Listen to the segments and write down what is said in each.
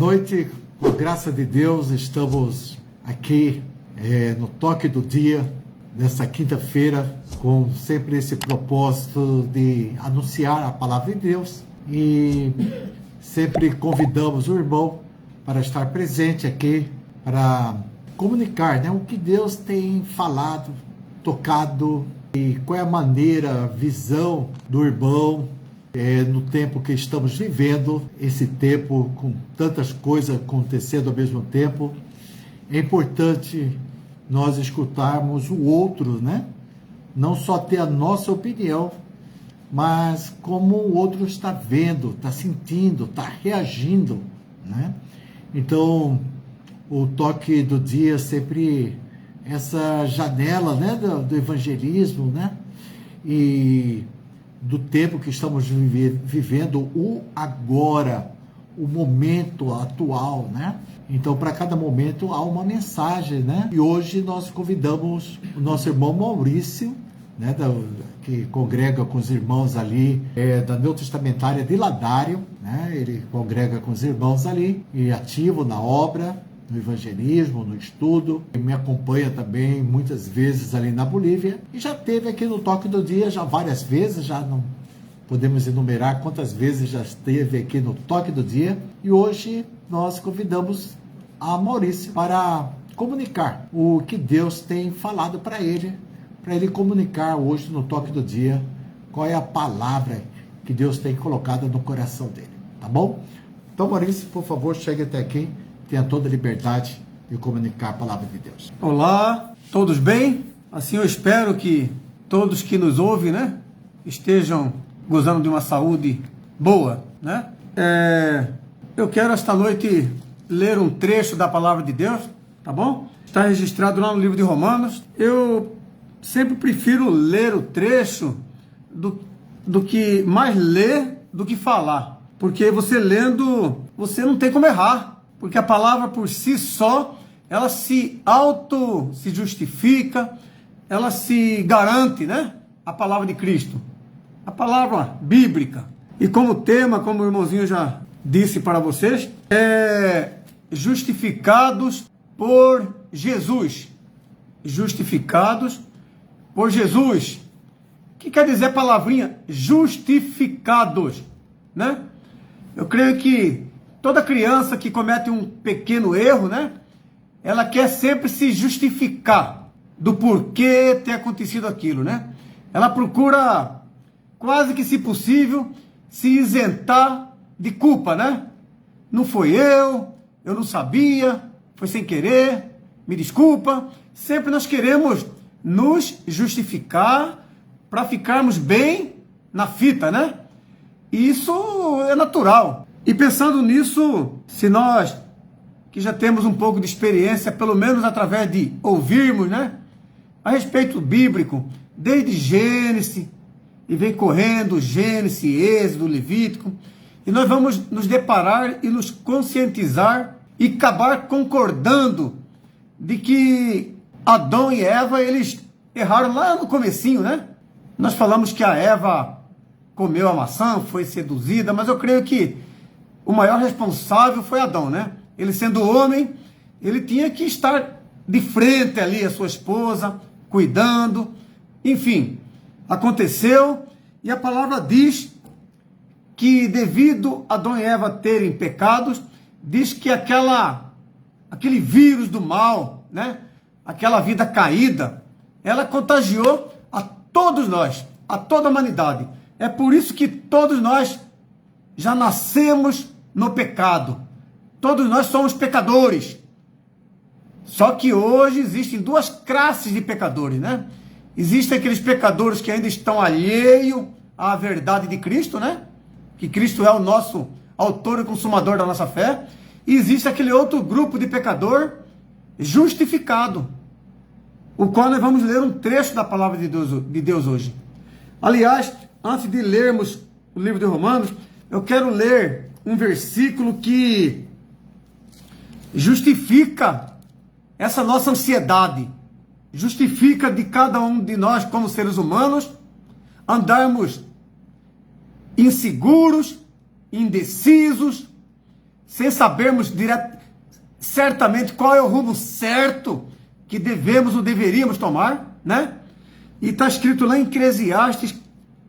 noite, com a graça de Deus, estamos aqui no toque do dia, nessa quinta-feira, com sempre esse propósito de anunciar a palavra de Deus e sempre convidamos o irmão para estar presente aqui, para comunicar, o que Deus tem falado, tocado e qual é a maneira, a visão do irmão no tempo que estamos vivendo, esse tempo com tantas coisas acontecendo ao mesmo tempo. É importante nós escutarmos o outro, não só ter a nossa opinião, mas como o outro está vendo, está sentindo, está reagindo, Então, o toque do dia sempre essa janela, do evangelismo, e do tempo que estamos vivendo, o agora, o momento atual, Então, para cada momento há uma mensagem, E hoje nós convidamos o nosso irmão Maurício, que congrega com os irmãos ali da Neotestamentária de Ladário, Ele congrega com os irmãos ali e ativo na obra, no evangelismo, no estudo. Ele me acompanha também muitas vezes ali na Bolívia e já esteve aqui no Toque do Dia já várias vezes, já não podemos enumerar quantas vezes já esteve aqui no Toque do Dia. E hoje nós convidamos a Maurício para comunicar o que Deus tem falado para ele comunicar hoje no Toque do Dia qual é a palavra que Deus tem colocado no coração dele, tá bom? Então, Maurício, por favor, chegue até aqui, tenha toda a liberdade de comunicar a palavra de Deus. Olá, todos bem? Assim eu espero que todos que nos ouvem, estejam gozando de uma saúde boa, Eu quero esta noite ler um trecho da palavra de Deus, tá bom? Está registrado lá no livro de Romanos. Eu sempre prefiro ler o trecho do que mais ler do que falar, porque você lendo, você não tem como errar. Porque a palavra por si só, ela se justifica, ela se garante, A palavra de Cristo, a palavra bíblica. E como tema, como o irmãozinho já disse para vocês, é justificados por Jesus. Justificados por Jesus. O que quer dizer a palavrinha justificados, Eu creio que toda criança que comete um pequeno erro, ela quer sempre se justificar do porquê ter acontecido aquilo, Ela procura, quase que se possível, se isentar de culpa, Não foi eu não sabia, foi sem querer, me desculpa. Sempre nós queremos nos justificar para ficarmos bem na fita, E isso é natural. E pensando nisso, se nós, que já temos um pouco de experiência, pelo menos através de ouvirmos, a respeito bíblico, desde Gênesis, e vem correndo Gênesis, Êxodo, Levítico, e nós vamos nos deparar e nos conscientizar e acabar concordando de que Adão e Eva, eles erraram lá no comecinho, Nós falamos que a Eva comeu a maçã, foi seduzida, mas eu creio que o maior responsável foi Adão, Ele sendo homem, ele tinha que estar de frente ali à sua esposa, cuidando. Enfim, aconteceu e a palavra diz que devido a Adão e Eva terem pecados, diz que aquele vírus do mal, aquela vida caída, ela contagiou a todos nós, a toda a humanidade. É por isso que todos nós já nascemos no pecado. Todos nós somos pecadores. Só que hoje existem duas classes de pecadores, Existem aqueles pecadores que ainda estão alheios à verdade de Cristo, Que Cristo é o nosso autor e consumador da nossa fé. E existe aquele outro grupo de pecador justificado, o qual nós vamos ler um trecho da palavra de Deus hoje. Aliás, antes de lermos o livro de Romanos, eu quero ler um versículo que justifica essa nossa ansiedade, justifica de cada um de nós como seres humanos andarmos inseguros, indecisos, sem sabermos certamente qual é o rumo certo que devemos ou deveríamos tomar, né? E está escrito lá em Eclesiastes,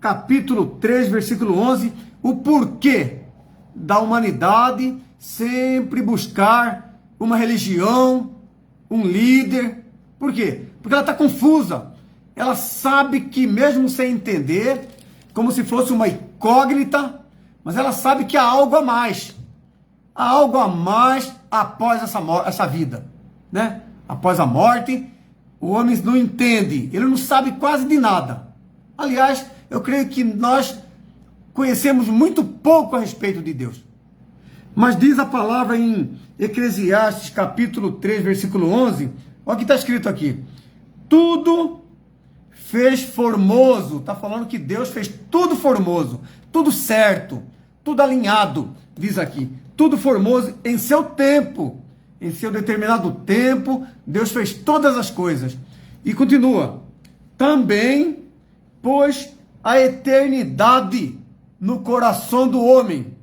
capítulo 3, versículo 11, o porquê da humanidade sempre buscar uma religião, um líder. Por quê? Porque ela está confusa. Ela sabe que mesmo sem entender, como se fosse uma incógnita, mas ela sabe que há algo a mais. Há algo a mais após essa vida, né? Após a morte, o homem não entende, ele não sabe quase de nada. Aliás, eu creio que nós conhecemos muito pouco a respeito de Deus. Mas diz a palavra em Eclesiastes, capítulo 3, versículo 11, olha o que está escrito aqui. Tudo fez formoso, está falando que Deus fez tudo formoso, tudo certo, tudo alinhado, diz aqui. Tudo formoso em seu tempo, em seu determinado tempo, Deus fez todas as coisas. E continua, também pôs a eternidade no coração do homem,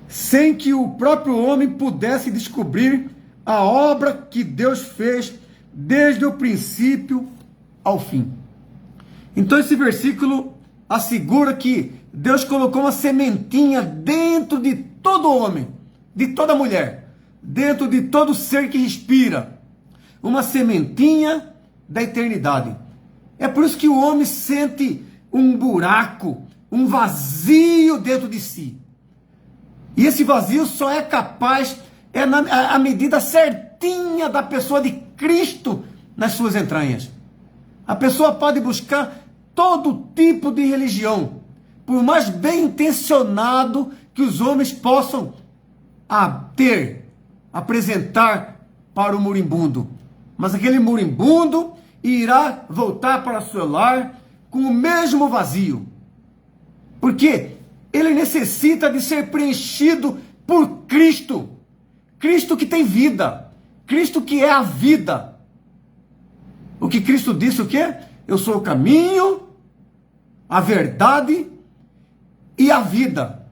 sem que o próprio homem pudesse descobrir a obra que Deus fez desde o princípio ao fim. Então esse versículo assegura que Deus colocou uma sementinha dentro de todo homem, de toda mulher, dentro de todo ser que respira, uma sementinha da eternidade. É por isso que o homem sente um buraco, um vazio dentro de si. E esse vazio só é capaz, a medida certinha da pessoa de Cristo nas suas entranhas. A pessoa pode buscar todo tipo de religião, por mais bem intencionado que os homens possam apresentar para o moribundo. Mas aquele moribundo irá voltar para o seu lar com o mesmo vazio. Porque ele necessita de ser preenchido por Cristo. Cristo que tem vida. Cristo que é a vida. O que Cristo disse o quê? Eu sou o caminho, a verdade e a vida.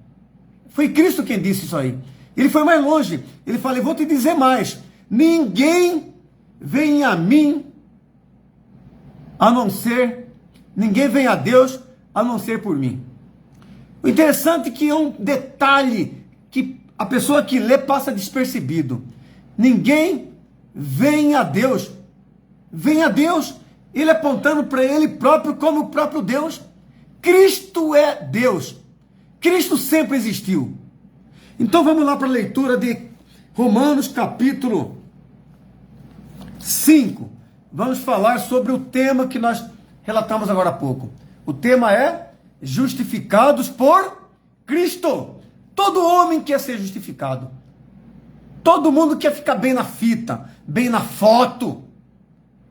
Foi Cristo quem disse isso aí. Ele foi mais longe. Ele falou, eu vou te dizer mais. Ninguém vem a mim ninguém vem a Deus a não ser por mim. O interessante é que é um detalhe que a pessoa que lê passa despercebido. Ninguém vem a Deus. Vem a Deus, ele apontando para ele próprio como o próprio Deus. Cristo é Deus. Cristo sempre existiu. Então vamos lá para a leitura de Romanos capítulo 5. Vamos falar sobre o tema que nós relatamos agora há pouco. O tema é justificados por Cristo. Todo homem quer ser justificado. Todo mundo quer ficar bem na fita, bem na foto.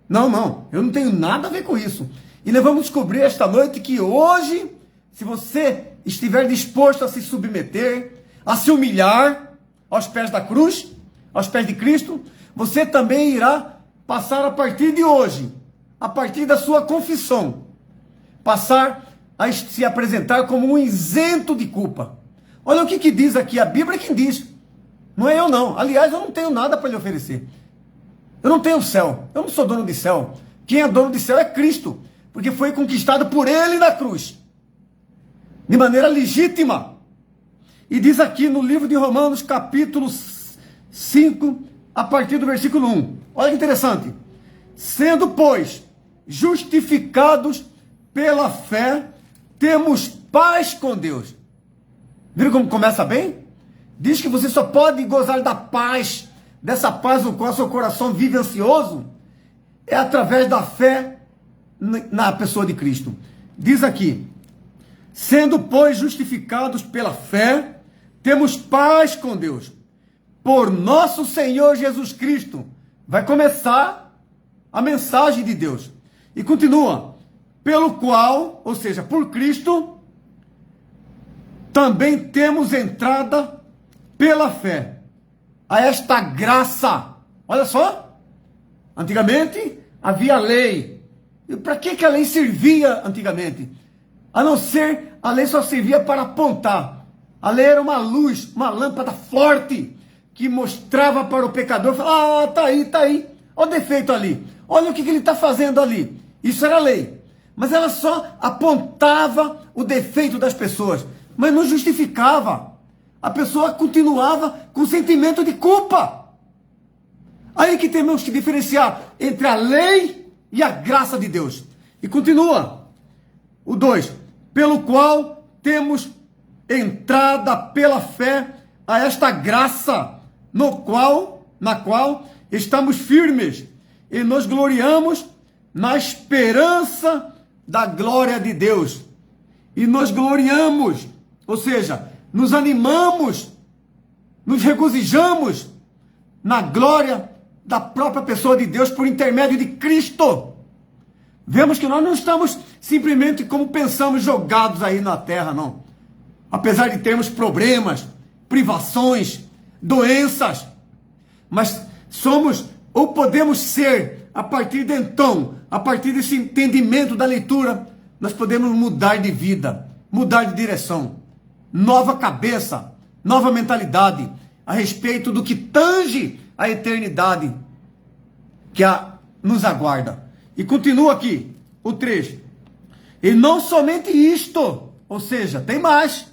Não, eu não tenho nada a ver com isso. E nós vamos descobrir esta noite que hoje, se você estiver disposto a se submeter, a se humilhar aos pés da cruz, aos pés de Cristo, você também irá passar a partir de hoje, a partir da sua confissão, passar a se apresentar como um isento de culpa. Olha o que diz aqui, a Bíblia é quem diz. Não é eu não. Aliás, eu não tenho nada para lhe oferecer. Eu não tenho céu. Eu não sou dono de céu. Quem é dono de céu é Cristo. Porque foi conquistado por ele na cruz. De maneira legítima. E diz aqui no livro de Romanos, capítulo 5, a partir do versículo 1. Olha que interessante. Sendo, pois, justificados pela fé, temos paz com Deus. Viram como começa bem? Diz que você só pode gozar da paz, dessa paz no qual seu coração vive ansioso, é através da fé na pessoa de Cristo. Diz aqui, sendo, pois, justificados pela fé, temos paz com Deus, por nosso Senhor Jesus Cristo. Vai começar a mensagem de Deus. E continua, pelo qual, ou seja, por Cristo, também temos entrada pela fé a esta graça. Olha só, antigamente havia lei. E para que a lei servia antigamente? A não ser, a lei só servia para apontar. A lei era uma luz, uma lâmpada forte, que mostrava para o pecador, falava, tá aí, olha o defeito ali, olha o que ele está fazendo ali. Isso era a lei. Mas ela só apontava o defeito das pessoas, mas não justificava. A pessoa continuava com sentimento de culpa. Aí que temos que diferenciar entre a lei e a graça de Deus. E continua. O 2. Pelo qual temos entrada pela fé a esta graça, na qual estamos firmes e nos gloriamos na esperança da glória de Deus. E nos gloriamos, ou seja, nos animamos, nos regozijamos na glória da própria pessoa de Deus por intermédio de Cristo. Vemos que nós não estamos simplesmente como pensamos jogados aí na terra, não. Apesar de termos problemas, privações, doenças, mas somos ou podemos ser, a partir de então, a partir desse entendimento da leitura, nós podemos mudar de vida, mudar de direção, nova cabeça, nova mentalidade a respeito do que tange a eternidade que nos aguarda. E continua aqui, o 3. E não somente isto, ou seja, tem mais,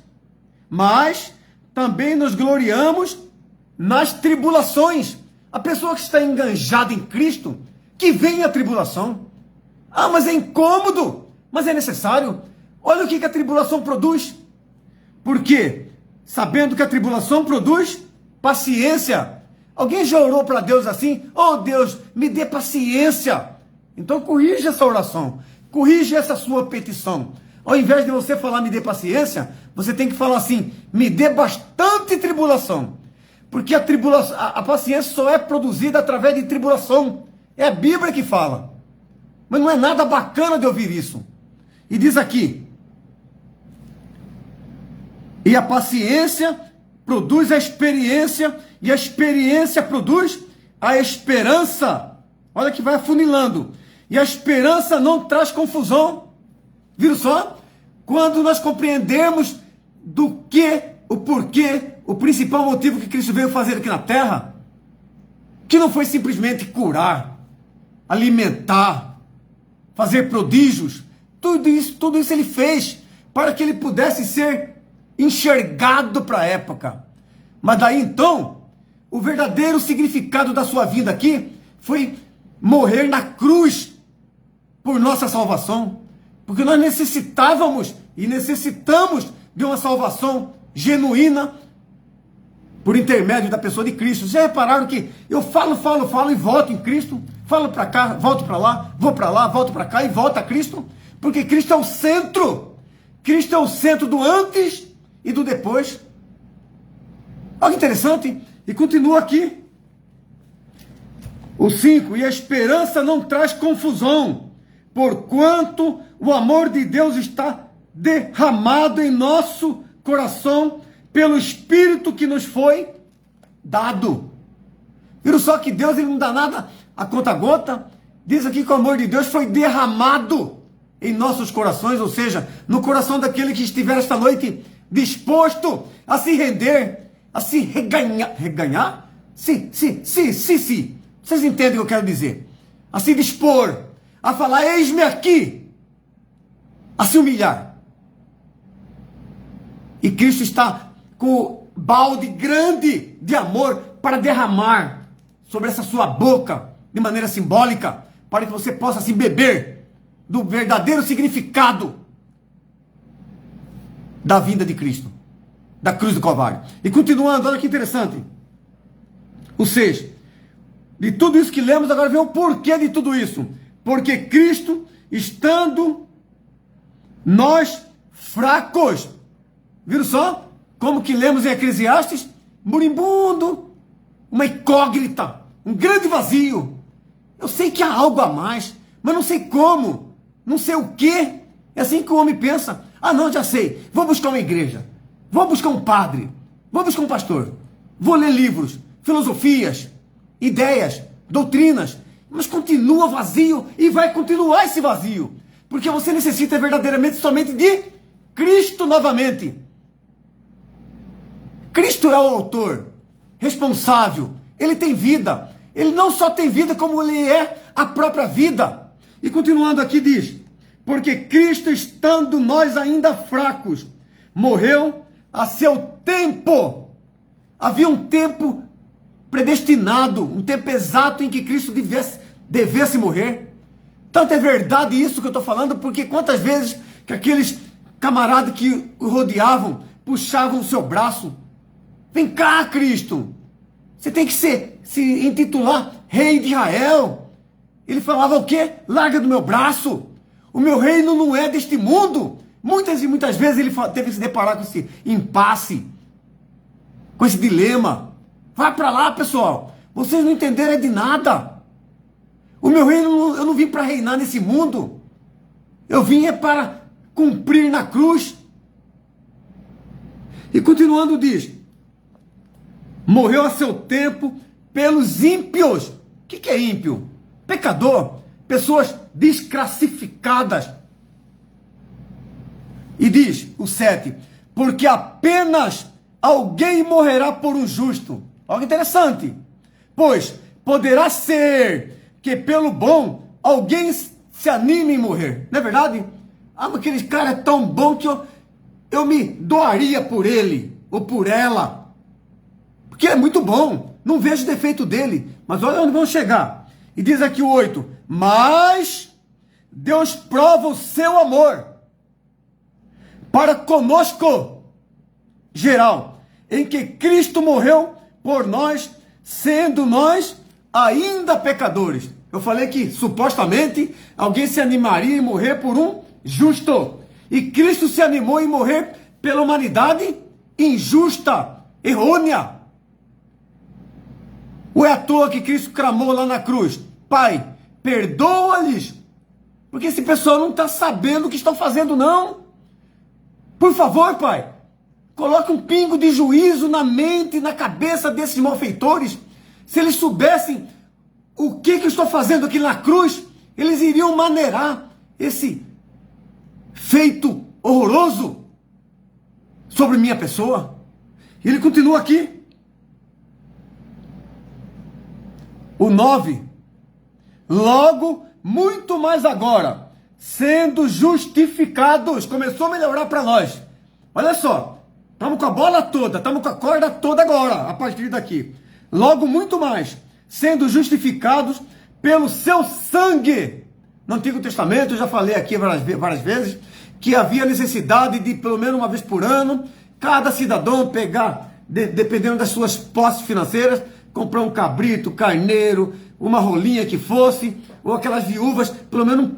mas também nos gloriamos nas tribulações. A pessoa que está enganjada em Cristo, que vem a tribulação. Ah, mas é incômodo, mas é necessário. Olha o que a tribulação produz. Por quê? Sabendo que a tribulação produz paciência. Alguém já orou para Deus assim? Oh Deus, me dê paciência. Então corrija essa oração, corrija essa sua petição. Ao invés de você falar me dê paciência, você tem que falar assim, me dê bastante tribulação. Porque a tribulação, a paciência só é produzida através de tribulação. É a Bíblia que fala. Mas não é nada bacana de ouvir isso. E diz aqui, e a paciência produz a experiência, e a experiência produz a esperança. Olha que vai afunilando. E a esperança não traz confusão. Viram só? Quando nós compreendemos do que, o porquê, o principal motivo que Cristo veio fazer aqui na terra, que não foi simplesmente curar, alimentar, fazer prodígios, tudo isso ele fez para que ele pudesse ser enxergado para a época. Mas daí então, o verdadeiro significado da sua vinda aqui foi morrer na cruz por nossa salvação, porque nós necessitávamos e necessitamos de uma salvação genuína por intermédio da pessoa de Cristo. Já repararam que eu falo e volto em Cristo, falo para cá, volto para lá, volto para cá e volto a Cristo, porque Cristo é o centro. Cristo é o centro do antes e do depois. Olha que interessante. E continua aqui. O 5. E a esperança não traz confusão, porquanto o amor de Deus está derramado em nosso coração pelo Espírito que nos foi dado. Viram só que Deus ele não dá nada a conta-gota? Diz aqui que o amor de Deus foi derramado em nossos corações, ou seja, no coração daquele que estiver esta noite disposto a se render, a se reganhar? Sim. Vocês entendem o que eu quero dizer? A se dispor, a falar, eis-me aqui, a se humilhar. E Cristo está com o balde grande de amor para derramar sobre essa sua boca, de maneira simbólica, para que você possa assim beber do verdadeiro significado da vinda de Cristo, da cruz do Calvário. E continuando, olha que interessante. O 6. De tudo isso que lemos, agora vem o porquê de tudo isso. Porque Cristo, estando nós fracos. Viram só? Como que lemos em Eclesiastes? Moribundo, uma incógnita, um grande vazio. Eu sei que há algo a mais, mas não sei como, não sei o quê. É assim que o homem pensa. Ah não, já sei, vou buscar uma igreja, vou buscar um padre, vou buscar um pastor, vou ler livros, filosofias, ideias, doutrinas, mas continua vazio e vai continuar esse vazio, porque você necessita verdadeiramente somente de Cristo novamente. Cristo é o autor, responsável, ele tem vida. Ele não só tem vida, como ele é a própria vida. E continuando aqui diz, porque Cristo, estando nós ainda fracos, morreu a seu tempo. Havia um tempo predestinado, um tempo exato em que Cristo devesse morrer. Tanto é verdade isso que eu estou falando, porque quantas vezes que aqueles camaradas que o rodeavam, puxavam o seu braço. Vem cá, Cristo. Você tem que se intitular Rei de Israel. Ele falava o quê? Larga do meu braço. O meu reino não é deste mundo. Muitas e muitas vezes ele teve que se deparar com esse impasse, com esse dilema. Vai para lá, pessoal. Vocês não entenderam de nada. O meu reino, eu não vim para reinar nesse mundo. Eu vim para cumprir na cruz. E continuando diz, morreu a seu tempo pelos ímpios. O que é ímpio? Pecador. Pessoas desclassificadas. E diz o 7, porque apenas alguém morrerá por um justo. Olha que interessante. Pois poderá ser que pelo bom alguém se anime em morrer. Não é verdade? Ah, mas aquele cara é tão bom que eu me doaria por ele ou por ela. Porque é muito bom. Não vejo defeito dele. Mas olha onde vamos chegar. E diz aqui o 8. Mas Deus prova o seu amor para conosco, geral, em que Cristo morreu por nós, sendo nós ainda pecadores. Eu falei que, supostamente, alguém se animaria em morrer por um justo. E Cristo se animou em morrer pela humanidade injusta, errônea. Ou é à toa que Cristo clamou lá na cruz, Pai, perdoa-lhes, porque esse pessoal não está sabendo o que estão fazendo, não. Por favor, Pai, coloque um pingo de juízo na mente e na cabeça desses malfeitores. Se eles soubessem o que eu estou fazendo aqui na cruz, eles iriam maneirar esse feito horroroso sobre minha pessoa. E ele continua aqui. O 9. Logo, muito mais agora, sendo justificados. Começou a melhorar para nós. Olha só, estamos com a bola toda, estamos com a corda toda agora, a partir daqui. Logo, muito mais, sendo justificados pelo seu sangue. No Antigo Testamento, eu já falei aqui várias vezes, que havia necessidade de, pelo menos uma vez por ano, cada cidadão pegar, dependendo das suas posses financeiras, comprar um cabrito, carneiro, uma rolinha que fosse, ou aquelas viúvas, pelo menos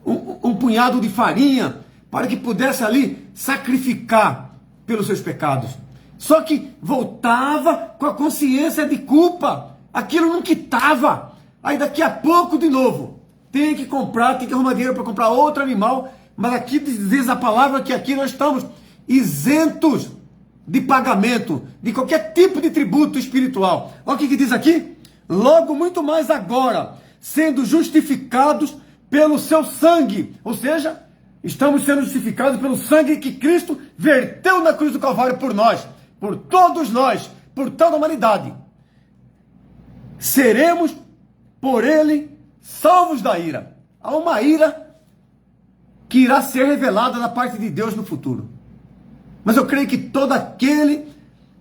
um punhado de farinha, para que pudesse ali sacrificar pelos seus pecados. Só que voltava com a consciência de culpa. Aquilo não quitava. Aí daqui a pouco, de novo, tem que arrumar dinheiro para comprar outro animal. Mas aqui diz a palavra que aqui nós estamos isentos de pagamento, de qualquer tipo de tributo espiritual. Olha o que diz aqui. Logo, muito mais agora, sendo justificados pelo seu sangue. Ou seja, estamos sendo justificados pelo sangue que Cristo verteu na cruz do Calvário por nós, por todos nós, por toda a humanidade. Seremos, por ele, salvos da ira. Há uma ira que irá ser revelada da parte de Deus no futuro. Mas eu creio que todo aquele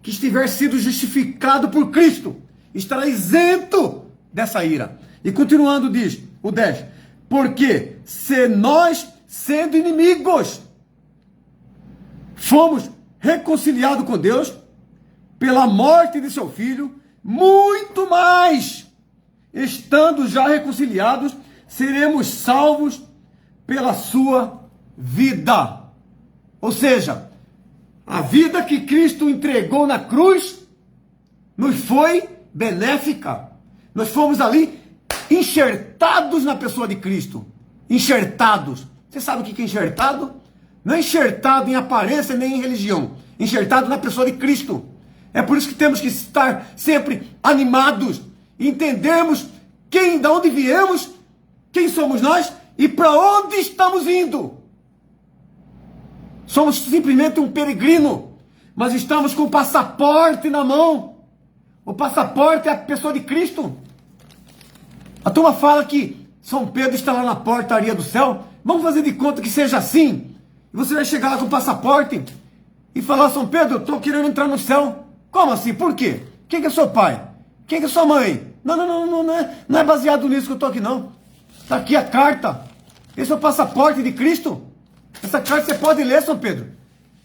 que estiver sido justificado por Cristo estará isento dessa ira. E continuando diz o 10. Porque se nós, sendo inimigos, fomos reconciliados com Deus pela morte de seu Filho, muito mais, estando já reconciliados, seremos salvos pela sua vida. Ou seja, a vida que Cristo entregou na cruz nos foi benéfica. Nós fomos ali enxertados na pessoa de Cristo. Enxertados. Você sabe o que é enxertado? Não é enxertado em aparência nem em religião. Enxertado na pessoa de Cristo. É por isso que temos que estar sempre animados. Entendermos de onde viemos, quem somos nós e para onde estamos indo. Somos simplesmente um peregrino. mas estamos com o passaporte na mão. O passaporte é a pessoa de Cristo. A turma fala que São Pedro está lá na portaria do céu. Vamos fazer de conta que seja assim. E você vai chegar lá com o passaporte e falar: São Pedro, eu estou querendo entrar no céu. Como assim? Por quê? Quem que é seu pai? Quem que é sua mãe? Não é baseado nisso que eu estou aqui, não. Está aqui a carta. Esse é o passaporte de Cristo. Essa carta você pode ler, São Pedro.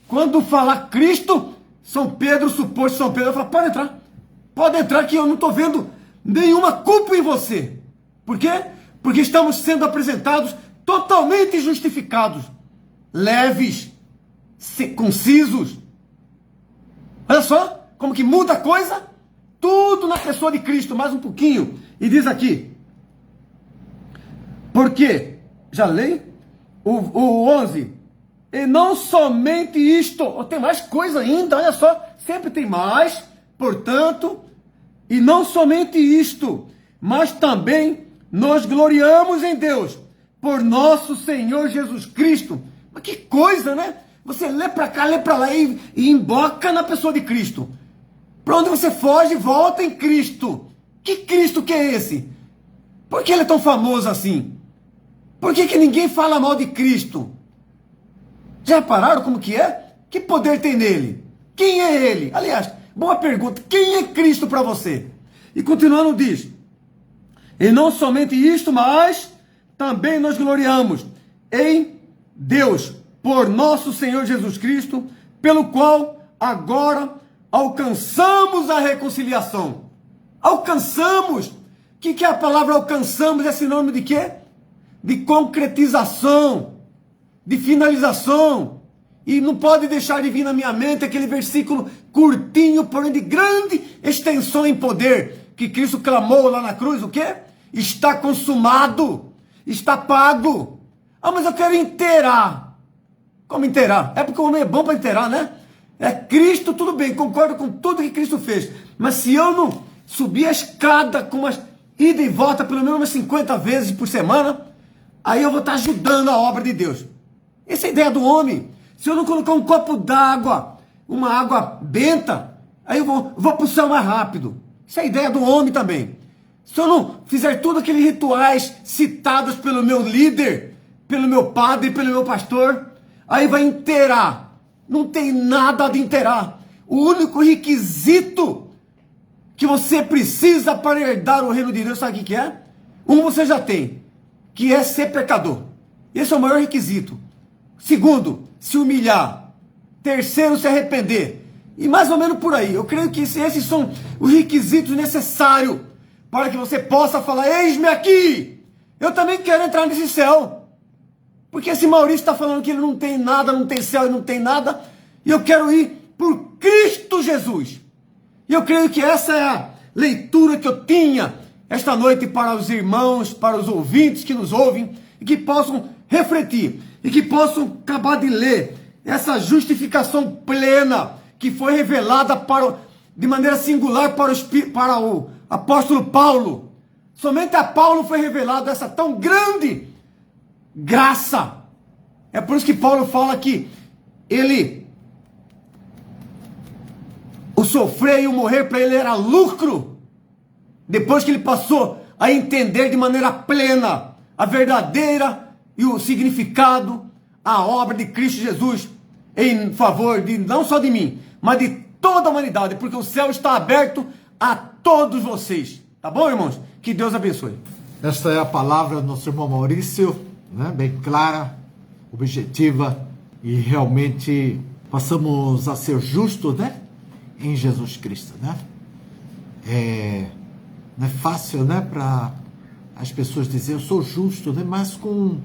Quando falar Cristo, São Pedro, suposto São Pedro, vai falar: pode entrar. Pode entrar, que eu não estou vendo nenhuma culpa em você. Por quê? Porque estamos sendo apresentados totalmente justificados, leves, concisos. Olha só como que muda a coisa. Tudo na pessoa de Cristo, mais um pouquinho. E diz aqui, porque, já leio, o 11, e não somente isto, tem mais coisa ainda, olha só, sempre tem mais, portanto, e não somente isto, mas também nos gloriamos em Deus, por nosso Senhor Jesus Cristo. Mas que coisa, né? Você lê para cá, lê para lá e emboca na pessoa de Cristo. Para onde você foge, volta em Cristo. Que Cristo que é esse? Por que ele é tão famoso assim? Por que ninguém fala mal de Cristo? Já repararam como que é? Que poder tem nele? Quem é ele? Aliás, boa pergunta. Quem é Cristo para você? E continuando diz, e não somente isto, mas também nós gloriamos em Deus, por nosso Senhor Jesus Cristo, pelo qual agora alcançamos a reconciliação. Alcançamos. O que é a palavra alcançamos? É sinônimo de quê? De concretização, de finalização. E não pode deixar de vir na minha mente aquele versículo curtinho, porém de grande extensão em poder, que Cristo clamou lá na cruz, o quê? Está consumado, está pago. Ah, mas eu quero inteirar. Como inteirar? É porque o homem é bom para inteirar, né? É Cristo, tudo bem, concordo com tudo que Cristo fez. Mas se eu não subir a escada com umas ida e volta pelo menos umas 50 vezes por semana, aí eu vou estar ajudando a obra de Deus. Essa é a ideia do homem. Se eu não colocar um copo d'água, uma água benta, aí eu vou para o céu mais rápido. Isso é a ideia do homem também. Se eu não fizer todos aqueles rituais citados pelo meu líder, pelo meu padre, pelo meu pastor, aí vai inteirar. Não tem nada de inteirar. O único requisito que você precisa para herdar o reino de Deus, sabe o que é? Você já tem, que é ser pecador. Esse é o maior requisito. Segundo, se humilhar. Terceiro, se arrepender. E mais ou menos por aí. Eu creio que esses são os requisitos necessários para que você possa falar: eis-me aqui, eu também quero entrar nesse céu. Porque esse Maurício está falando que ele não tem nada, não tem céu e não tem nada, e eu quero ir por Cristo Jesus. E eu creio que essa é a leitura que eu tinha esta noite para os irmãos, para os ouvintes que nos ouvem, e que possam refletir, e que possam acabar de ler essa justificação plena que foi revelada de maneira singular para o apóstolo Paulo. Somente a Paulo foi revelado essa tão grande graça. É por isso que Paulo fala que o sofrer e o morrer para ele era lucro. Depois que ele passou a entender de maneira plena a verdadeira e o significado, a obra de Cristo Jesus em favor de não só de mim, mas de toda a humanidade, porque o céu está aberto a todos vocês. Tá bom, irmãos? Que Deus abençoe. Esta é a palavra do nosso irmão Maurício, né? Bem clara, objetiva, e realmente passamos a ser justos, né? Em Jesus Cristo, né? Não é fácil, né? Para as pessoas dizerem: eu sou justo, né? Mas com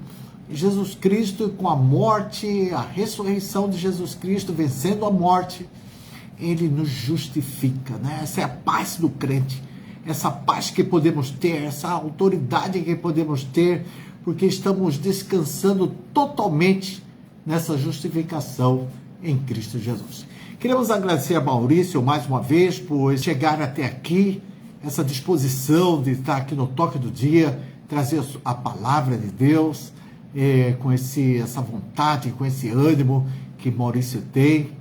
Jesus Cristo, com a morte, a ressurreição de Jesus Cristo, vencendo a morte, Ele nos justifica, né? Essa é a paz do crente, essa paz que podemos ter, essa autoridade que podemos ter, porque estamos descansando totalmente nessa justificação em Cristo Jesus. Queremos agradecer a Maurício mais uma vez por chegar até aqui, essa disposição de estar aqui no Toque do Dia, trazer a palavra de Deus, com essa vontade, com esse ânimo que Maurício tem.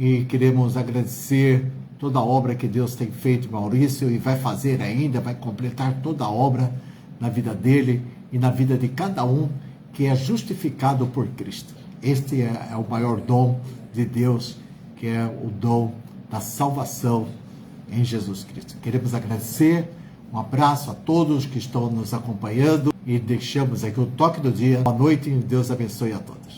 e queremos agradecer toda a obra que Deus tem feito, Maurício, e vai fazer ainda, vai completar toda a obra na vida dele e na vida de cada um que é justificado por Cristo. Este é o maior dom de Deus, que é o dom da salvação em Jesus Cristo. Queremos agradecer, um abraço a todos que estão nos acompanhando e deixamos aqui o toque do dia. Boa noite e Deus abençoe a todos.